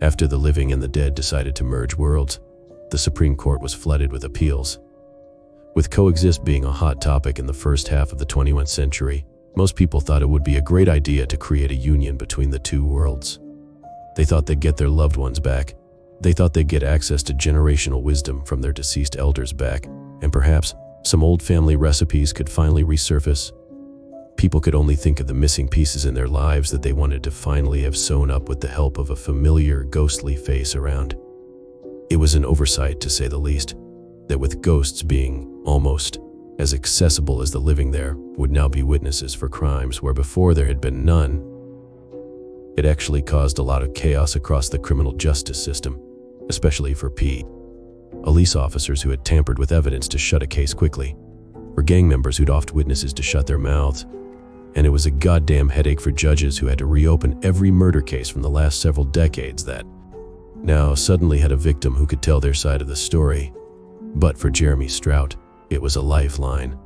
After the living and the dead decided to merge worlds, the Supreme Court was flooded with appeals. With coexist being a hot topic in the first half of the 21st century, most people thought it would be a great idea to create a union between the two worlds. They thought they'd get their loved ones back. They thought they'd get access to generational wisdom from their deceased elders back, and perhaps some old family recipes could finally resurface. People could only think of the missing pieces in their lives that they wanted to finally have sewn up with the help of a familiar, ghostly face around. It was an oversight, to say the least, that with ghosts being almost as accessible as the living, there would now be witnesses for crimes where before there had been none. It actually caused a lot of chaos across the criminal justice system, especially for police officers who had tampered with evidence to shut a case quickly, for gang members who'd offed witnesses to shut their mouths, and it was a goddamn headache for judges who had to reopen every murder case from the last several decades that now suddenly had a victim who could tell their side of the story. But for Jeremy Strout, it was a lifeline.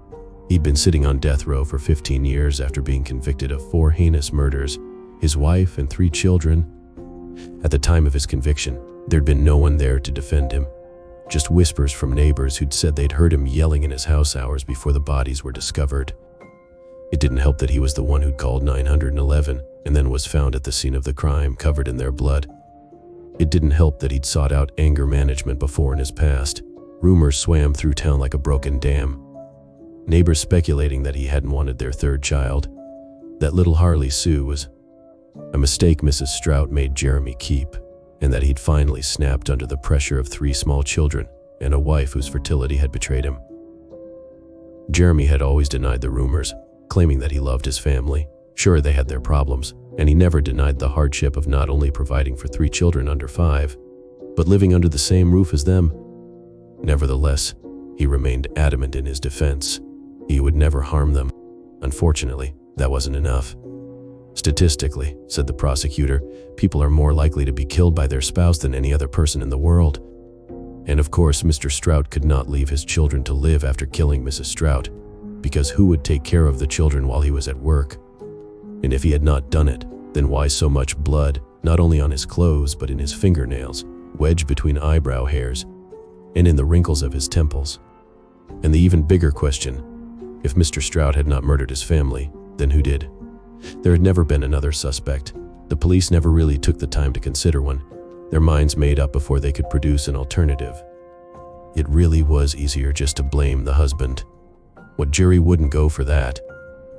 He'd been sitting on death row for 15 years after being convicted of 4 heinous murders, his wife and 3 children. At the time of his conviction, there'd been no one there to defend him. Just whispers from neighbors who'd said they'd heard him yelling in his house hours before the bodies were discovered. It didn't help that he was the one who'd called 911 and then was found at the scene of the crime covered in their blood. It didn't help that he'd sought out anger management before in his past. Rumors swam through town like a broken dam. Neighbors speculating that he hadn't wanted their 3rd child, that little Harley Sue was a mistake Mrs. Strout made Jeremy keep, and that he'd finally snapped under the pressure of 3 small children and a wife whose fertility had betrayed him. Jeremy had always denied the rumors, claiming that he loved his family. Sure, they had their problems, and he never denied the hardship of not only providing for 3 children under 5, but living under the same roof as them. Nevertheless, he remained adamant in his defense. He would never harm them. Unfortunately, that wasn't enough. Statistically, said the prosecutor, people are more likely to be killed by their spouse than any other person in the world. And of course, Mr. Strout could not leave his children to live after killing Mrs. Strout, because who would take care of the children while he was at work? And if he had not done it, then why so much blood, not only on his clothes but in his fingernails, wedged between eyebrow hairs, and in the wrinkles of his temples? And the even bigger question, if Mr. Strout had not murdered his family, then who did? There had never been another suspect. The police never really took the time to consider one, their minds made up before they could produce an alternative. It really was easier just to blame the husband. What jury wouldn't go for that?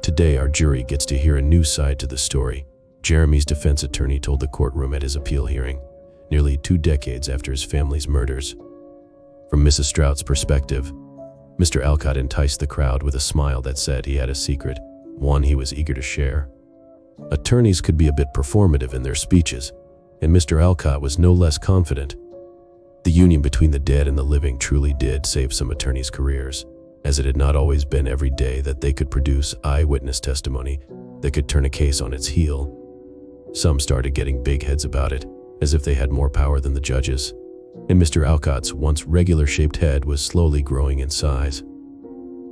Today our jury gets to hear a new side to the story. Jeremy's defense attorney told the courtroom at his appeal hearing, nearly 2 decades after his family's murders. From Mrs. Strout's perspective, Mr. Alcott enticed the crowd with a smile that said he had a secret, one he was eager to share. Attorneys could be a bit performative in their speeches, and Mr. Alcott was no less confident. The union between the dead and the living truly did save some attorneys' careers, as it had not always been every day that they could produce eyewitness testimony that could turn a case on its heel. Some started getting big heads about it, as if they had more power than the judges, and Mr. Alcott's once regular-shaped head was slowly growing in size.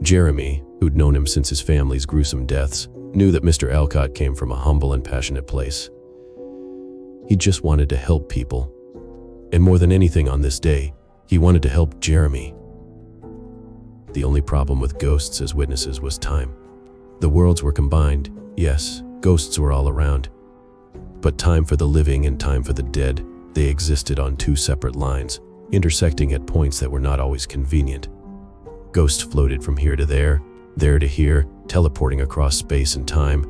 Jeremy, who'd known him since his family's gruesome deaths, knew that Mr. Alcott came from a humble and passionate place. He just wanted to help people. And more than anything on this day, he wanted to help Jeremy. The only problem with ghosts as witnesses was time. The worlds were combined. Yes, ghosts were all around. But time for the living and time for the dead, they existed on 2 separate lines, intersecting at points that were not always convenient. Ghosts floated from here to there to here, teleporting across space and time,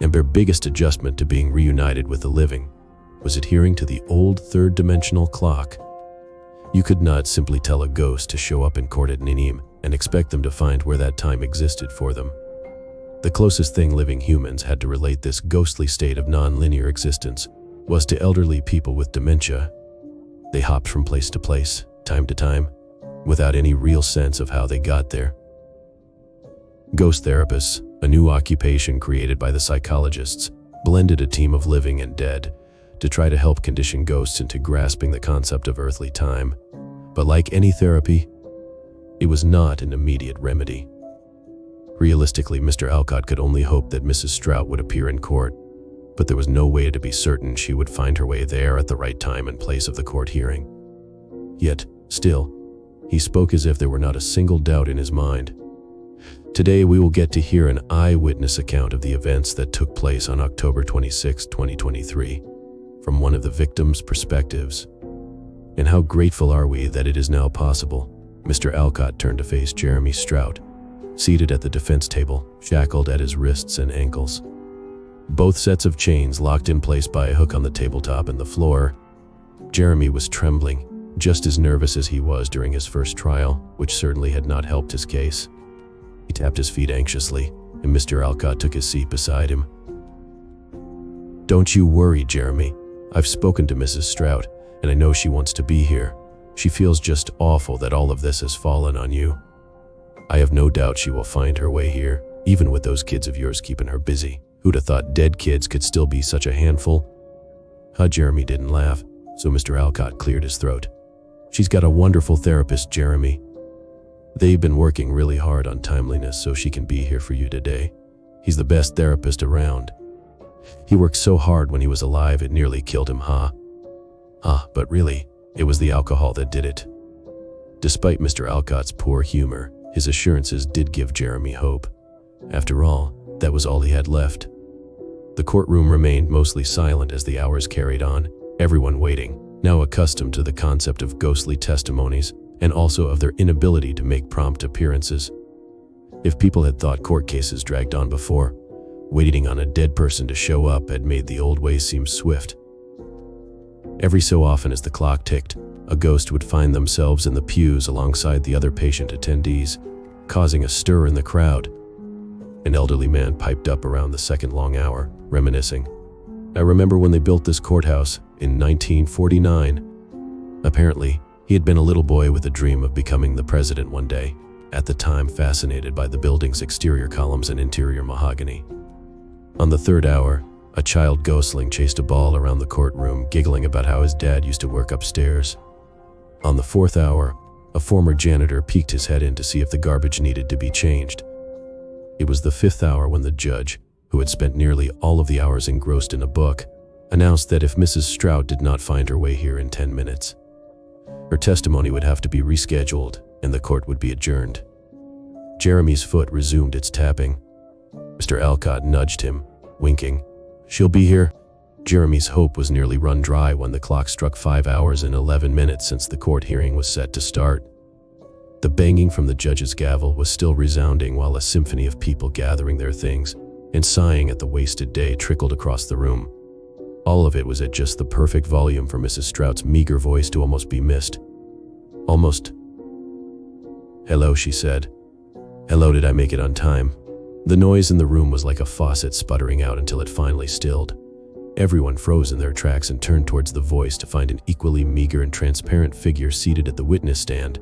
and their biggest adjustment to being reunited with the living was adhering to the old 3rd-dimensional clock. You could not simply tell a ghost to show up in court at Ninim and expect them to find where that time existed for them. The closest thing living humans had to relate this ghostly state of non-linear existence was to elderly people with dementia. They hopped from place to place, time to time, without any real sense of how they got there. Ghost therapists, a new occupation created by the psychologists, blended a team of living and dead to try to help condition ghosts into grasping the concept of earthly time. But like any therapy, it was not an immediate remedy. Realistically, Mr. Alcott could only hope that Mrs. Strout would appear in court. but there was no way to be certain she would find her way there at the right time and place of the court hearing. Yet, still, he spoke as if there were not a single doubt in his mind. Today we will get to hear an eyewitness account of the events that took place on October 26, 2023, from one of the victims' perspectives. And how grateful are we that it is now possible. Mr. Alcott turned to face Jeremy Strout, seated at the defense table, shackled at his wrists and ankles. Both sets of chains locked in place by a hook on the tabletop and the floor. Jeremy was trembling, just as nervous as he was during his first trial, which certainly had not helped his case. He tapped his feet anxiously, and Mr. Alcott took his seat beside him. "Don't you worry, Jeremy. I've spoken to Mrs. Strout, and I know she wants to be here. She feels just awful that all of this has fallen on you. I have no doubt she will find her way here, even with those kids of yours keeping her busy. Who'd have thought dead kids could still be such a handful?" Jeremy didn't laugh, so Mr. Alcott cleared his throat. "She's got a wonderful therapist, Jeremy. They've been working really hard on timeliness so she can be here for you today. He's the best therapist around. He worked so hard when he was alive it nearly killed him, but really, it was the alcohol that did it." Despite Mr. Alcott's poor humor, his assurances did give Jeremy hope. After all, that was all he had left. The courtroom remained mostly silent as the hours carried on, everyone waiting, now accustomed to the concept of ghostly testimonies and also of their inability to make prompt appearances. If people had thought court cases dragged on before, waiting on a dead person to show up had made the old ways seem swift. Every so often as the clock ticked, a ghost would find themselves in the pews alongside the other patient attendees, causing a stir in the crowd. An elderly man piped up around the second long hour, reminiscing. "I remember when they built this courthouse in 1949. Apparently, he had been a little boy with a dream of becoming the president one day, at the time fascinated by the building's exterior columns and interior mahogany. On the third hour, a child ghostling chased a ball around the courtroom, giggling about how his dad used to work upstairs. On the fourth hour, a former janitor peeked his head in to see if the garbage needed to be changed. It was the fifth hour when the judge, who had spent nearly all of the hours engrossed in a book, announced that if Mrs. Strout did not find her way here in 10 minutes, her testimony would have to be rescheduled and the court would be adjourned. Jeremy's foot resumed its tapping. Mr. Alcott nudged him, winking. "She'll be here." Jeremy's hope was nearly run dry when the clock struck 5 hours and 11 minutes since the court hearing was set to start. The banging from the judge's gavel was still resounding while a symphony of people gathering their things and sighing at the wasted day trickled across the room. All of it was at just the perfect volume for Mrs. Strout's meager voice to almost be missed. Almost. "Hello," she said. "Hello, did I make it on time?" The noise in the room was like a faucet sputtering out until it finally stilled. Everyone froze in their tracks and turned towards the voice to find an equally meager and transparent figure seated at the witness stand.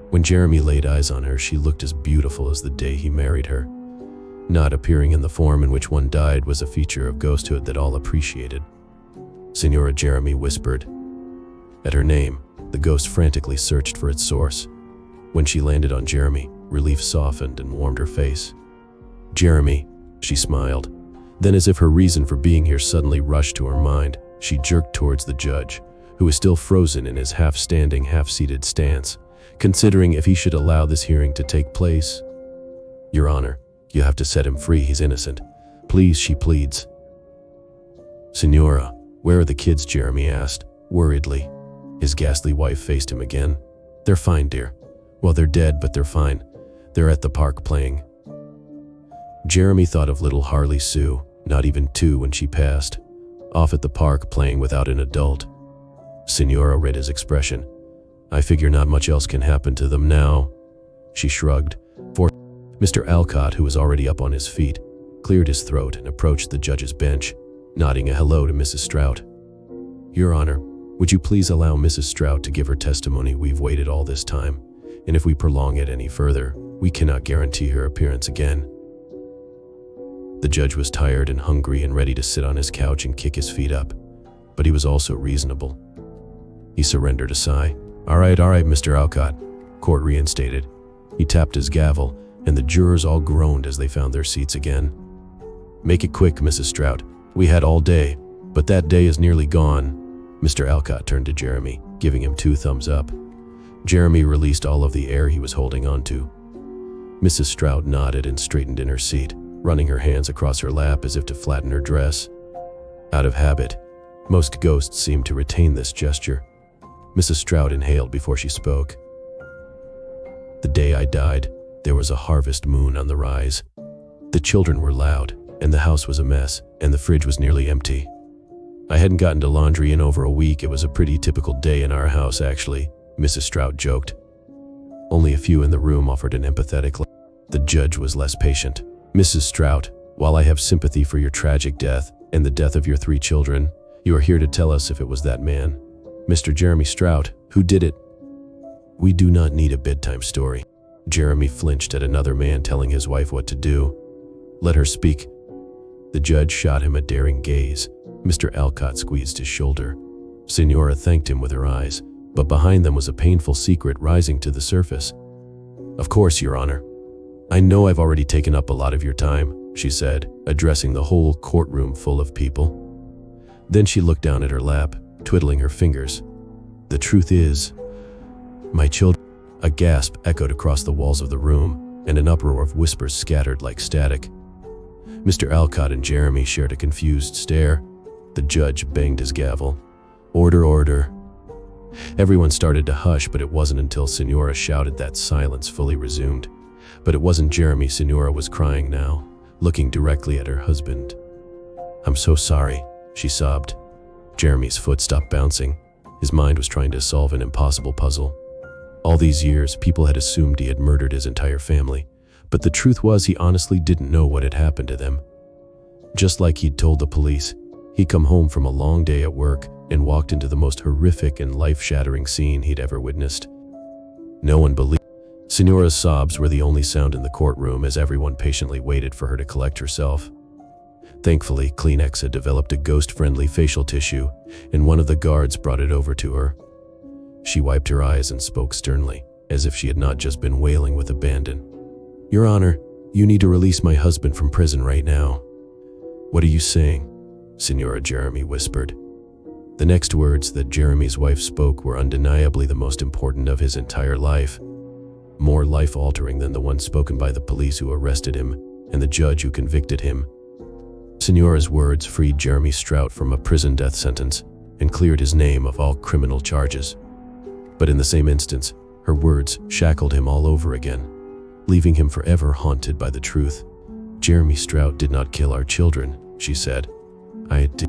When Jeremy laid eyes on her, she looked as beautiful as the day he married her. Not appearing in the form in which one died was a feature of ghosthood that all appreciated. Senora, Jeremy whispered. At her name, the ghost frantically searched for its source. When she landed on Jeremy, relief softened and warmed her face. "Jeremy," she smiled. Then, as if her reason for being here suddenly rushed to her mind, she jerked towards the judge, who was still frozen in his half-standing, half-seated stance, considering if he should allow this hearing to take place. "Your Honor, you have to set him free. He's innocent. Please," she pleads. "Senora, where are the kids?" Jeremy asked, worriedly. His ghastly wife faced him again. "They're fine, dear. Well, they're dead, but they're fine. They're at the park playing." Jeremy thought of little Harley Sue, not even 2 when she passed, off at the park playing without an adult. Senora read his expression. "I figure not much else can happen to them now." She shrugged. For Mr. Alcott, who was already up on his feet, cleared his throat and approached the judge's bench, nodding a hello to Mrs. Strout. "Your Honor, would you please allow Mrs. Strout to give her testimony? We've waited all this time, and if we prolong it any further, we cannot guarantee her appearance again." The judge was tired and hungry and ready to sit on his couch and kick his feet up, but he was also reasonable. He surrendered a sigh. All right, Mr. Alcott," court reinstated. He tapped his gavel, and the jurors all groaned as they found their seats again. "Make it quick, Mrs. Strout. We had all day, but that day is nearly gone. Mr. Alcott turned to Jeremy, giving him 2 thumbs up. Jeremy released all of the air he was holding onto. Mrs. Strout nodded and straightened in her seat, running her hands across her lap as if to flatten her dress. Out of habit, most ghosts seemed to retain this gesture. Mrs. Strout inhaled before she spoke. The day I died, there was a harvest moon on the rise. The children were loud, and the house was a mess, and the fridge was nearly empty. I hadn't gotten to laundry in over a week. It was a pretty typical day in our house, actually, Mrs. Strout joked. Only a few in the room offered an empathetic laugh. The judge was less patient. Mrs. Strout, while I have sympathy for your tragic death and the death of your 3 children, you are here to tell us if it was that man, Mr. Jeremy Strout, who did it. We do not need a bedtime story. Jeremy flinched at another man telling his wife what to do. Let her speak. The judge shot him a daring gaze. Mr. Alcott squeezed his shoulder. Senora thanked him with her eyes, but behind them was a painful secret rising to the surface. Of course, Your Honor. I know I've already taken up a lot of your time, she said, addressing the whole courtroom full of people. Then she looked down at her lap, twiddling her fingers. The truth is, my children. A gasp echoed across the walls of the room, and an uproar of whispers scattered like static. Mr. Alcott and Jeremy shared a confused stare. The judge banged his gavel. Order, order. Everyone started to hush, but it wasn't until Senora shouted that silence fully resumed. But it wasn't Jeremy. Senora was crying now, looking directly at her husband. I'm so sorry, she sobbed. Jeremy's foot stopped bouncing. His mind was trying to solve an impossible puzzle. All these years, people had assumed he had murdered his entire family, but the truth was he honestly didn't know what had happened to them. Just like he'd told the police, he'd come home from a long day at work and walked into the most horrific and life-shattering scene he'd ever witnessed. No one believed. Senora's sobs were the only sound in the courtroom as everyone patiently waited for her to collect herself. Thankfully, Kleenex had developed a ghost-friendly facial tissue, and one of the guards brought it over to her. She wiped her eyes and spoke sternly, as if she had not just been wailing with abandon. Your Honor, you need to release my husband from prison right now. What are you saying? Senora, Jeremy whispered. The next words that Jeremy's wife spoke were undeniably the most important of his entire life. More life-altering than the one spoken by the police who arrested him and the judge who convicted him. Senora's words freed Jeremy Strout from a prison death sentence and cleared his name of all criminal charges. But in the same instance, her words shackled him all over again, leaving him forever haunted by the truth. Jeremy Strout did not kill our children, she said. I did.